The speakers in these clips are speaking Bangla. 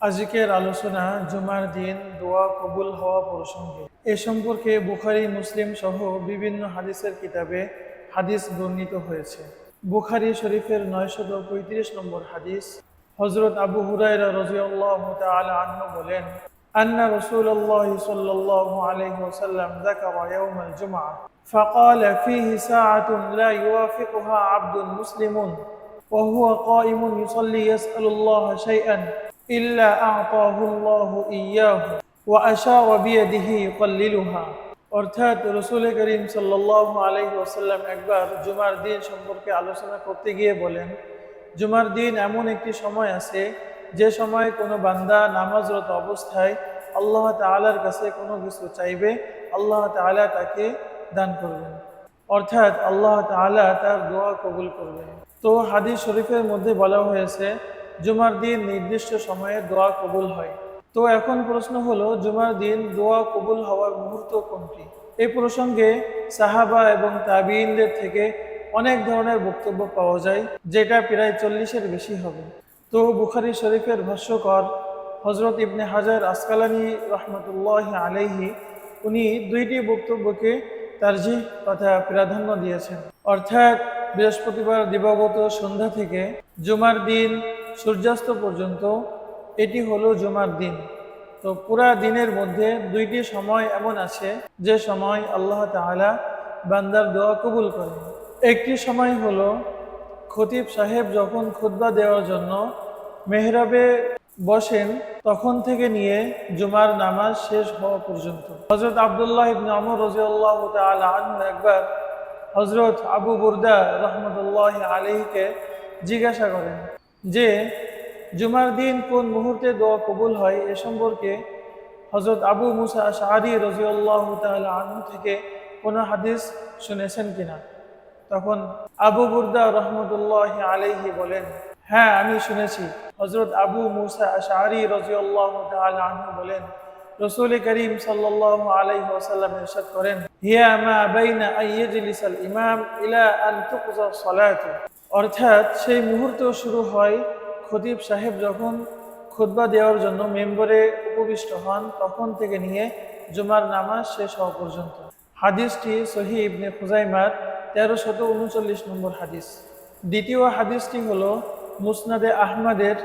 আজকের আলোচনা জুমার দিন দোয়া কবুল হওয়া প্রসঙ্গে। এ সম্পর্কে বুখারী, মুসলিম সহ বিভিন্ন হাদিসের কিতাবে হাদিস বর্ণিত হয়েছে। বুখারী শরীফের 935 নম্বর হাদিস, হযরত আবু হুরায়রা রাদিয়াল্লাহু তাআলা আনহু বলেন, আন্না রাসূলুল্লাহ সাল্লাল্লাহু আলাইহি ওয়াসাল্লাম যাকারা ইয়াউমাল জুমআহ فقال فيه ساعة لا يوافقها عبد مسلم وهو قائم يصلي يسأل الله شيئا إلا أعطاه الله إياه وأشار بيده يقللها। অর্থাৎ রাসূল করিম সাল্লাল্লাহু আলাইহি ওয়াসাল্লাম একবার জুমার দিন সম্পর্কে আলোচনা করতে গিয়ে বলেন, জুমার দিন এমন একটি সময় আছে যে সময় কোনো বান্দা নামাজরত অবস্থায় আল্লাহ তাআলার কাছে কোনো কিছু চাইবে, আল্লাহ তাআলা তাকে দান করবেন, অর্থাৎ আল্লাহ তাআলা তার দোয়া কবুল করবেন। তো হাদিস শরীফের মধ্যে বলা হয়েছে জুমার দিন নির্দিষ্ট সময়ে দোয়া কবুল হয়। তো এখন প্রশ্ন হলো, জুমার দিন দোয়া কবুল হওয়ার মুহূর্ত কোনটি? এই প্রসঙ্গে সাহাবা এবং তাবিঈনদের থেকে অনেক ধরনের বক্তব্য পাওয়া যায়, যেটা প্রায় 40-এর বেশি হবে। তো বুখারী শরীফের ভাষ্যকর হযরত ইবনে হাজার আসকালানী রাহমাতুল্লাহি আলাইহি উনি দুইটি বক্তব্যকে তারজিহ তথা প্রাধান্য দিয়েছেন। অর্থাৎ বৃহস্পতিবার দিবাগত সন্ধ্যা থেকে জুমার দিন সূর্যাস্ত পর্যন্ত এটি হলো জুমার দিন। তো পুরা দিনের মধ্যে দুইটি সময় এমন আছে যে সময় আল্লাহ তাআলা বান্দার দোয়া কবুল করেন। একটি সময় হলো খতিব সাহেব যখন খুতবা দেওয়ার জন্য মেহরাবে বসেন তখন থেকে নিয়ে জুমার নামাজ শেষ হওয়া পর্যন্ত। হযরত আব্দুল্লাহ ইবনে ওমর রাদিয়াল্লাহু তাআলা আনহু একবার হযরত আবু বুরদা রাহমাতুল্লাহি আলাইহিকে জিজ্ঞাসা করেন যে জুমার দিন কোন মুহূর্তে দোয়া কবুল হয়। এ সম্পর্কে হযরত আবু মুসা আশআরী রাদিয়াল্লাহু তাআলা আনহু থেকে কোনো হাদিস শুনেছেন কিনা। তখন আবু বুরদা রাহমাতুল্লাহি আলাইহি বলেন, হ্যাঁ আমি শুনেছি। হযরত আবু মুসা আশআরী রাদিয়াল্লাহু তাআলা আনহু বলেন, রাসূল করিম সাল্লাল্লাহু আলাইহি ওয়াসাল্লাম ইরশাদ করেন, হিয়া মা বাইনা আইয়াজলিসাল ইমাম ইলা আন তুকযা সালাতু। অর্থাৎ সেই মুহূর্ত শুরু হয় খতিব সাহেব যখন খুতবা দেওয়ার জন্য মেম্বরে উপবিষ্ট হন তখন থেকে নিয়ে জুমার নামাজ শেষ হওয়া পর্যন্ত। হাদিসটি সহিহ ইবনে খুজাইমার 1339 নম্বর হাদিস। দ্বিতীয় হাদিসটি হলো মুসনাদে আহমদের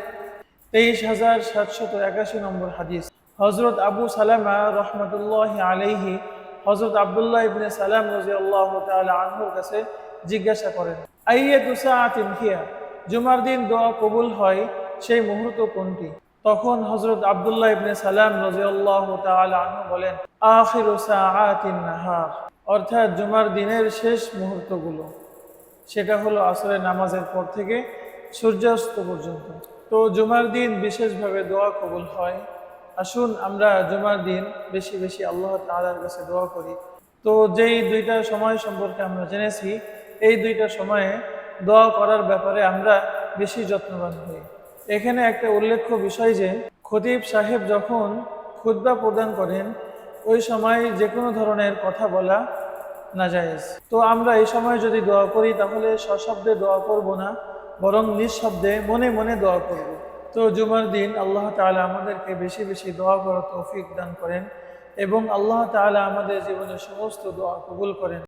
23781 নম্বর হাদিস। হযরত আবু সালামা রাহমাতুল্লাহি আলাইহি হযরত আব্দুল্লাহ ইবনে সালাম রাদিয়াল্লাহু তাআলা আনহুর কাছে জিজ্ঞাসা করেন, আইয়াতু সাআতিন হিয়া, জুমার দিন দোয়া কবুল হয় সেই মুহূর্ত কোনটি? তখন হযরত আব্দুল্লাহ ইবনে সালাম রাদিয়াল্লাহু তাআলা আনহু বলেন, আখিরু সাআতিন নাহার, অর্থাৎ জুমার দিনের শেষ মুহূর্তগুলো, সেটা হলো আসরের নামাজের পর থেকে সূর্যাস্ত পর্যন্ত। তো জুমার দিন বিশেষভাবে দোয়া কবুল হয়। আসুন আমরা জুমার দিন বেশি বেশি আল্লাহ তাআলার কাছে দোয়া করি। তো যেই দুইটা সময় সম্পর্কে আমরা জেনেছি, এই দুইটা সময়ে দোয়া করার ব্যাপারে আমরা বেশি যত্নবান হই। এখানে একটা উল্লেখ্য বিষয় যে খতিব সাহেব যখন খুতবা প্রদান করেন ওই সময় যে কোনো ধরনের কথা বলা নাজায়েজ। তো আমরা এই সময় যদি দোয়া করি তাহলে সশব্দে দোয়া করব না, বরং নিঃশব্দে মনে মনে দোয়া করব। তো জুমার দিন আল্লাহ তাআলা আমাদেরকে বেশি বেশি দোয়া করার তৌফিক দান করেন এবং আল্লাহ তাআলা আমাদের জীবনের সমস্ত দোয়া কবুল করেন।